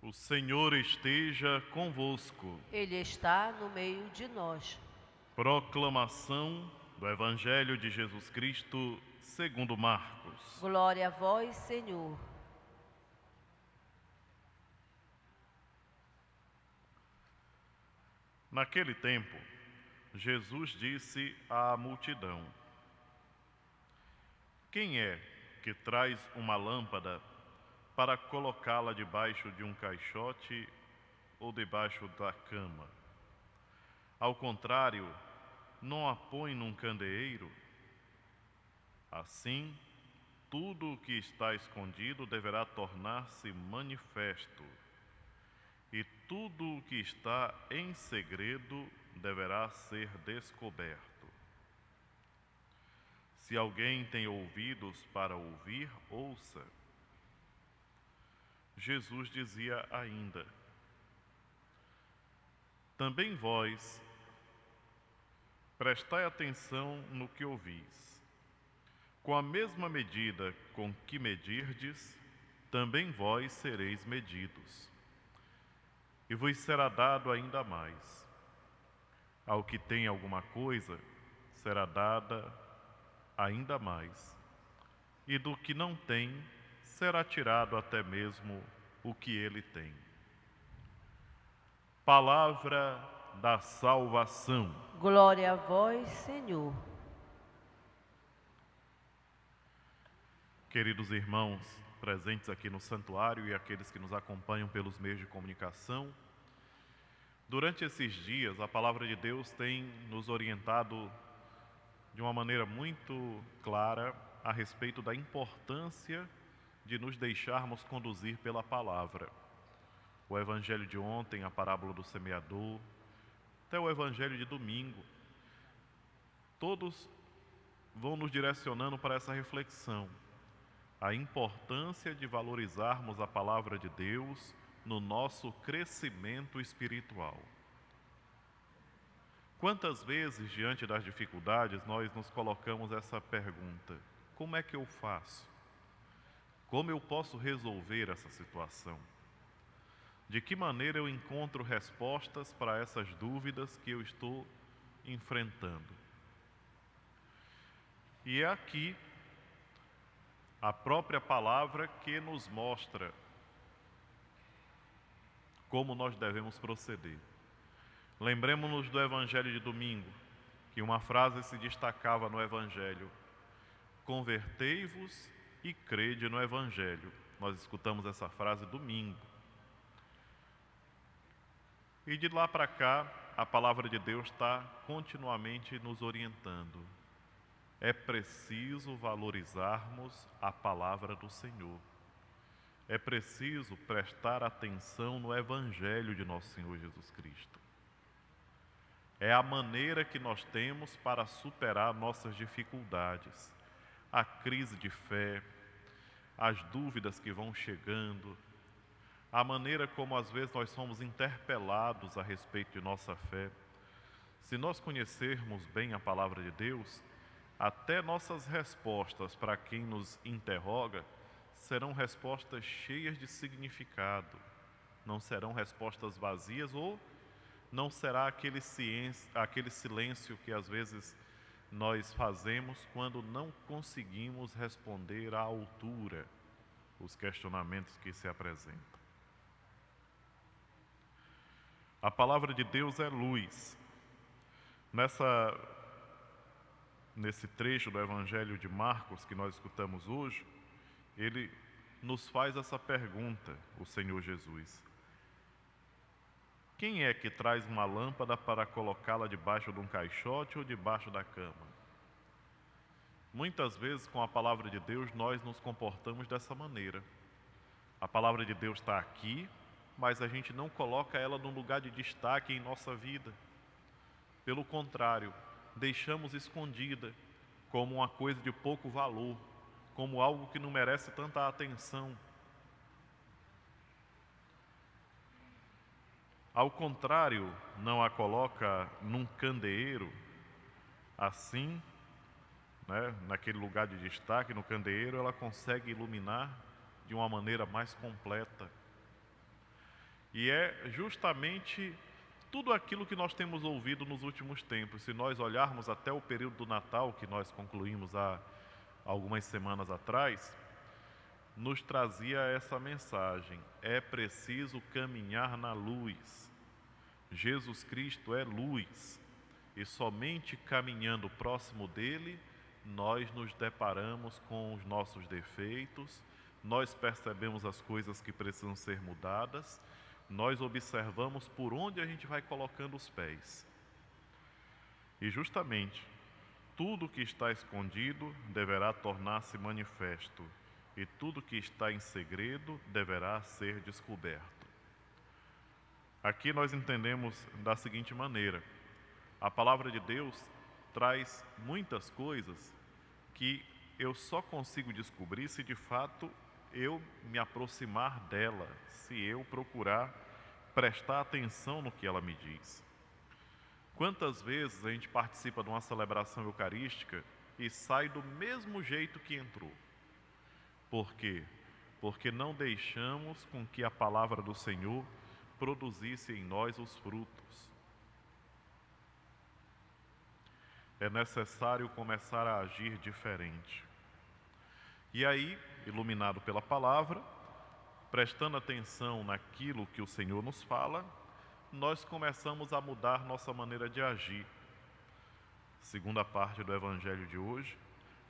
O Senhor esteja convosco. Ele está no meio de nós. Proclamação do Evangelho de Jesus Cristo segundo Marcos. Glória a vós, Senhor. Naquele tempo, Jesus disse à multidão: Quem é que traz uma lâmpada para colocá-la debaixo de um caixote ou debaixo da cama? Ao contrário, não a põe num candeeiro? Assim, tudo o que está escondido deverá tornar-se manifesto, e tudo o que está em segredo deverá ser descoberto. Se alguém tem ouvidos para ouvir, ouça. Jesus dizia ainda: Também vós, prestai atenção no que ouvis. Com a mesma medida com que medirdes, também vós sereis medidos, e vos será dado ainda mais. Ao que tem alguma coisa, será dada ainda mais, e do que não tem, será tirado até mesmo o que ele tem. Palavra da salvação. Glória a vós, Senhor. Queridos irmãos presentes aqui no santuário e aqueles que nos acompanham pelos meios de comunicação, durante esses dias a palavra de Deus tem nos orientado de uma maneira muito clara a respeito da importância de nos deixarmos conduzir pela palavra. O evangelho de ontem, a parábola do semeador, até o evangelho de domingo, todos vão nos direcionando para essa reflexão. A importância de valorizarmos a palavra de Deus no nosso crescimento espiritual. Quantas vezes, diante das dificuldades, nós nos colocamos essa pergunta: como é que eu faço? Como eu posso resolver essa situação? De que maneira eu encontro respostas para essas dúvidas que eu estou enfrentando? E é aqui a própria palavra que nos mostra como nós devemos proceder. Lembremos-nos do Evangelho de domingo, que uma frase se destacava no Evangelho: convertei-vos e crede no Evangelho. Nós escutamos essa frase domingo. E de lá para cá, a palavra de Deus está continuamente nos orientando. É preciso valorizarmos a palavra do Senhor. É preciso prestar atenção no Evangelho de nosso Senhor Jesus Cristo. É a maneira que nós temos para superar nossas dificuldades, a crise de fé, as dúvidas que vão chegando, a maneira como às vezes nós somos interpelados a respeito de nossa fé. Se nós conhecermos bem a palavra de Deus, até nossas respostas para quem nos interroga serão respostas cheias de significado, não serão respostas vazias, ou não será aquele silêncio que às vezes nós fazemos quando não conseguimos responder à altura os questionamentos que se apresentam. A palavra de Deus é luz. Nesse trecho do Evangelho de Marcos que nós escutamos hoje, ele nos faz essa pergunta, o Senhor Jesus: quem é que traz uma lâmpada para colocá-la debaixo de um caixote ou debaixo da cama? Muitas vezes, com a palavra de Deus, nós nos comportamos dessa maneira. A palavra de Deus está aqui, mas a gente não coloca ela num lugar de destaque em nossa vida. Pelo contrário, deixamos escondida como uma coisa de pouco valor, como algo que não merece tanta atenção. Ao contrário, não a coloca num candeeiro, assim, naquele lugar de destaque, no candeeiro, ela consegue iluminar de uma maneira mais completa. E é justamente tudo aquilo que nós temos ouvido nos últimos tempos. Se nós olharmos até o período do Natal, que nós concluímos há algumas semanas atrás, nos trazia essa mensagem: é preciso caminhar na luz. Jesus Cristo é luz, e somente caminhando próximo dele, nós nos deparamos com os nossos defeitos, nós percebemos as coisas que precisam ser mudadas, nós observamos por onde a gente vai colocando os pés. E justamente, tudo que está escondido deverá tornar-se manifesto, e tudo que está em segredo deverá ser descoberto. Aqui nós entendemos da seguinte maneira: a palavra de Deus traz muitas coisas que eu só consigo descobrir se de fato eu me aproximar dela, se eu procurar prestar atenção no que ela me diz. Quantas vezes a gente participa de uma celebração eucarística e sai do mesmo jeito que entrou? Por quê? Porque não deixamos com que a palavra do Senhor produzisse em nós os frutos. É necessário começar a agir diferente. E aí, iluminado pela palavra, prestando atenção naquilo que o Senhor nos fala, nós começamos a mudar nossa maneira de agir. Segunda parte do Evangelho de hoje: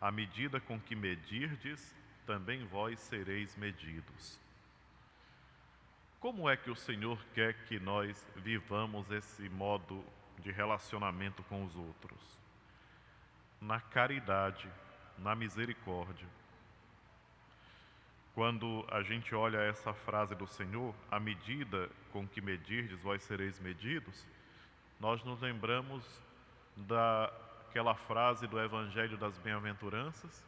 à medida com que medirdes, também vós sereis medidos. Como é que o Senhor quer que nós vivamos esse modo de relacionamento com os outros? Na caridade, na misericórdia. Quando a gente olha essa frase do Senhor, à medida com que medirdes, vós sereis medidos, nós nos lembramos daquela frase do Evangelho das Bem-aventuranças: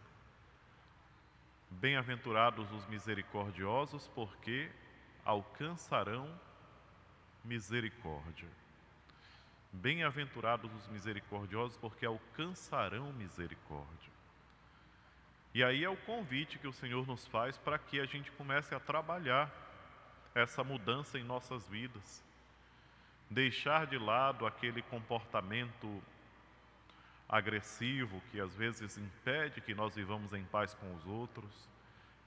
bem-aventurados os misericordiosos, porque alcançarão misericórdia. Bem-aventurados os misericordiosos, porque alcançarão misericórdia. E aí é o convite que o Senhor nos faz para que a gente comece a trabalhar essa mudança em nossas vidas. Deixar de lado aquele comportamento agressivo que às vezes impede que nós vivamos em paz com os outros,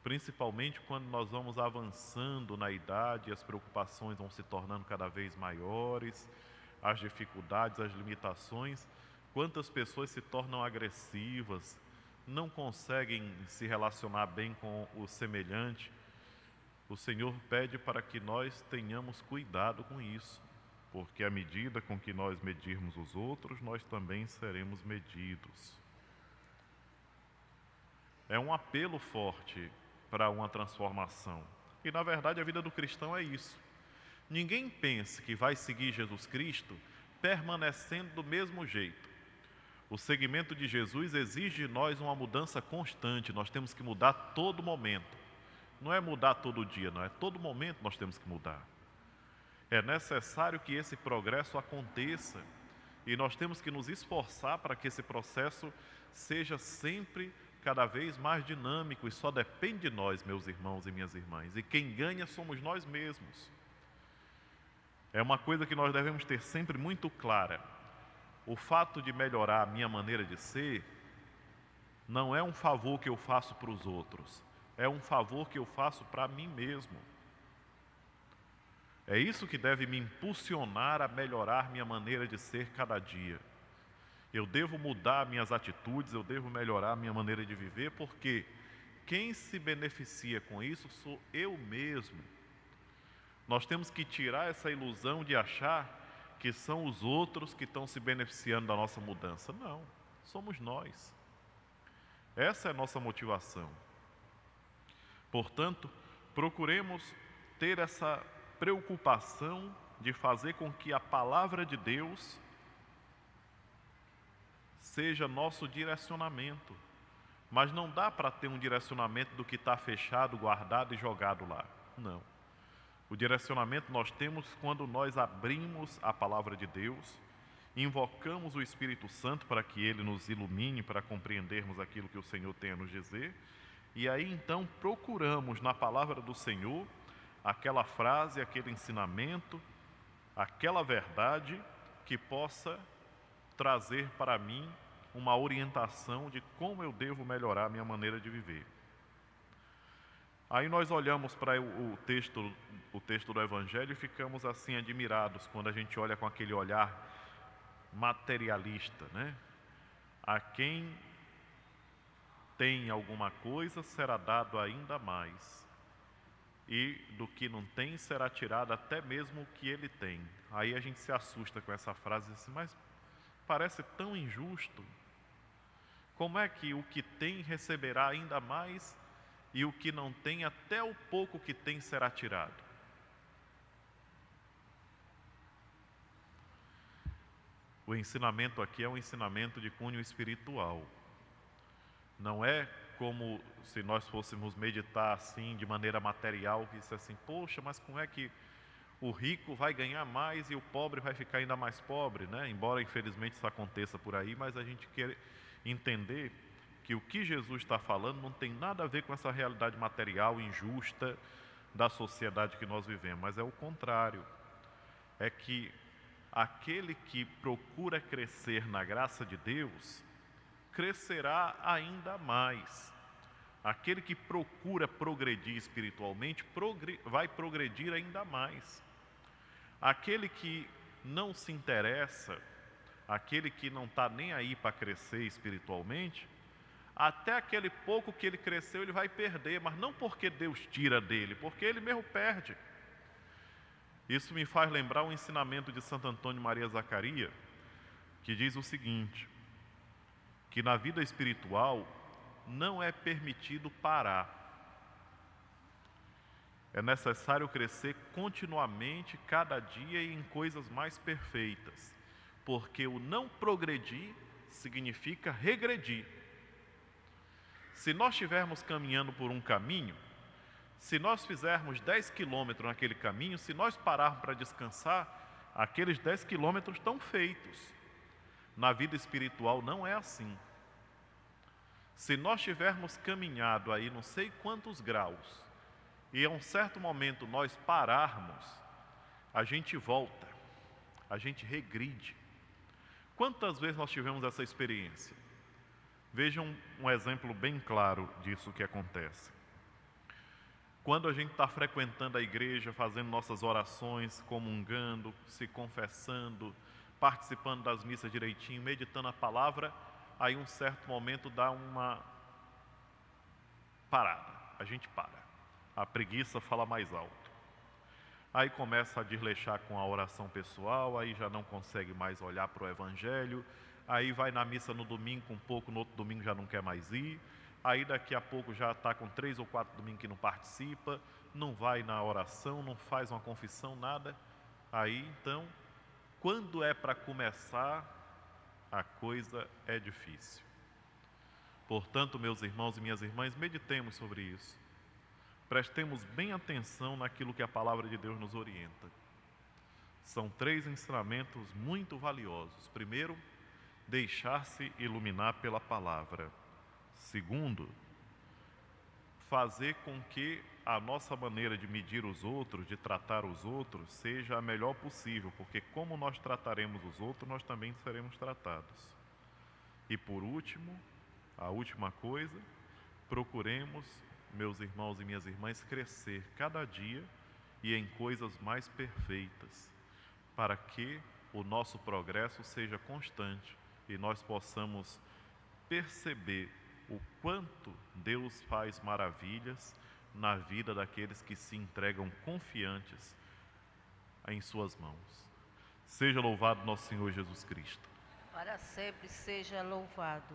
principalmente quando nós vamos avançando na idade e as preocupações vão se tornando cada vez maiores, as dificuldades, as limitações. Quantas pessoas se tornam agressivas, não conseguem se relacionar bem com o semelhante. O Senhor pede para que nós tenhamos cuidado com isso, porque à medida com que nós medirmos os outros, nós também seremos medidos. É um apelo forte para uma transformação. E na verdade a vida do cristão é isso. Ninguém pense que vai seguir Jesus Cristo permanecendo do mesmo jeito. O seguimento de Jesus exige de nós uma mudança constante, nós temos que mudar a todo momento. Não é mudar todo dia, não, é todo momento nós temos que mudar. É necessário que esse progresso aconteça e nós temos que nos esforçar para que esse processo seja sempre cada vez mais dinâmico, e só depende de nós, meus irmãos e minhas irmãs, e quem ganha somos nós mesmos. É uma coisa que nós devemos ter sempre muito clara: o fato de melhorar a minha maneira de ser não é um favor que eu faço para os outros, é um favor que eu faço para mim mesmo. É isso que deve me impulsionar a melhorar minha maneira de ser cada dia. Eu devo mudar minhas atitudes, eu devo melhorar minha maneira de viver, porque quem se beneficia com isso sou eu mesmo. Nós temos que tirar essa ilusão de achar que são os outros que estão se beneficiando da nossa mudança. Não, somos nós. Essa é a nossa motivação. Portanto, procuremos ter essa preocupação de fazer com que a palavra de Deus seja nosso direcionamento. Mas não dá para ter um direcionamento do que está fechado, guardado e jogado lá. Não. O direcionamento nós temos quando nós abrimos a palavra de Deus, invocamos o Espírito Santo para que ele nos ilumine, para compreendermos aquilo que o Senhor tem a nos dizer, e aí então procuramos na palavra do Senhor aquela frase, aquele ensinamento, aquela verdade que possa trazer para mim uma orientação de como eu devo melhorar a minha maneira de viver. Aí nós olhamos para o texto do Evangelho e ficamos assim admirados quando a gente olha com aquele olhar materialista, né? A quem tem alguma coisa será dado ainda mais, e do que não tem será tirado até mesmo o que ele tem. Aí a gente se assusta com essa frase assim, mas parece tão injusto. Como é que o que tem receberá ainda mais e o que não tem, até o pouco que tem, será tirado? O ensinamento aqui é um ensinamento de cunho espiritual. Não é como se nós fôssemos meditar assim de maneira material, que isso é assim, poxa, mas como é que o rico vai ganhar mais e o pobre vai ficar ainda mais pobre, né? Embora infelizmente isso aconteça por aí, mas a gente quer entender que o que Jesus está falando não tem nada a ver com essa realidade material injusta da sociedade que nós vivemos, mas é o contrário. É que aquele que procura crescer na graça de Deus, crescerá ainda mais. Aquele que procura progredir espiritualmente, vai progredir ainda mais. Aquele que não se interessa, aquele que não está nem aí para crescer espiritualmente, até aquele pouco que ele cresceu ele vai perder, mas não porque Deus tira dele, porque ele mesmo perde. Isso me faz lembrar o ensinamento de Santo Antônio Maria Zaccaria, que diz o seguinte, que na vida espiritual não é permitido parar. É necessário crescer continuamente, cada dia, e em coisas mais perfeitas, porque o não progredir significa regredir. Se nós estivermos caminhando por um caminho, se nós fizermos 10 quilômetros naquele caminho, se nós pararmos para descansar, aqueles 10 quilômetros estão feitos. Na vida espiritual não é assim. Se nós tivermos caminhado aí não sei quantos graus, e a um certo momento nós pararmos, a gente volta, a gente regride. Quantas vezes nós tivemos essa experiência? Vejam um exemplo bem claro disso que acontece. Quando a gente está frequentando a igreja, fazendo nossas orações, comungando, se confessando, participando das missas direitinho, meditando a palavra, aí um certo momento dá uma parada, a gente para. A preguiça fala mais alto. Aí começa a desleixar com a oração pessoal, aí já não consegue mais olhar para o Evangelho, aí vai na missa no domingo um pouco, no outro domingo já não quer mais ir, aí daqui a pouco já está com 3 ou 4 domingos que não participa, não vai na oração, não faz uma confissão, nada. Aí então, quando é para começar, a coisa é difícil. Portanto, meus irmãos e minhas irmãs, meditemos sobre isso. Prestemos bem atenção naquilo que a palavra de Deus nos orienta. São 3 ensinamentos muito valiosos. Primeiro, deixar-se iluminar pela palavra. Segundo, fazer com que a nossa maneira de medir os outros, de tratar os outros, seja a melhor possível, porque como nós trataremos os outros, nós também seremos tratados. E por último, a última coisa, procuremos, meus irmãos e minhas irmãs, crescer cada dia e em coisas mais perfeitas, para que o nosso progresso seja constante e nós possamos perceber o quanto Deus faz maravilhas na vida daqueles que se entregam confiantes em suas mãos. Seja louvado nosso Senhor Jesus Cristo. Para sempre seja louvado.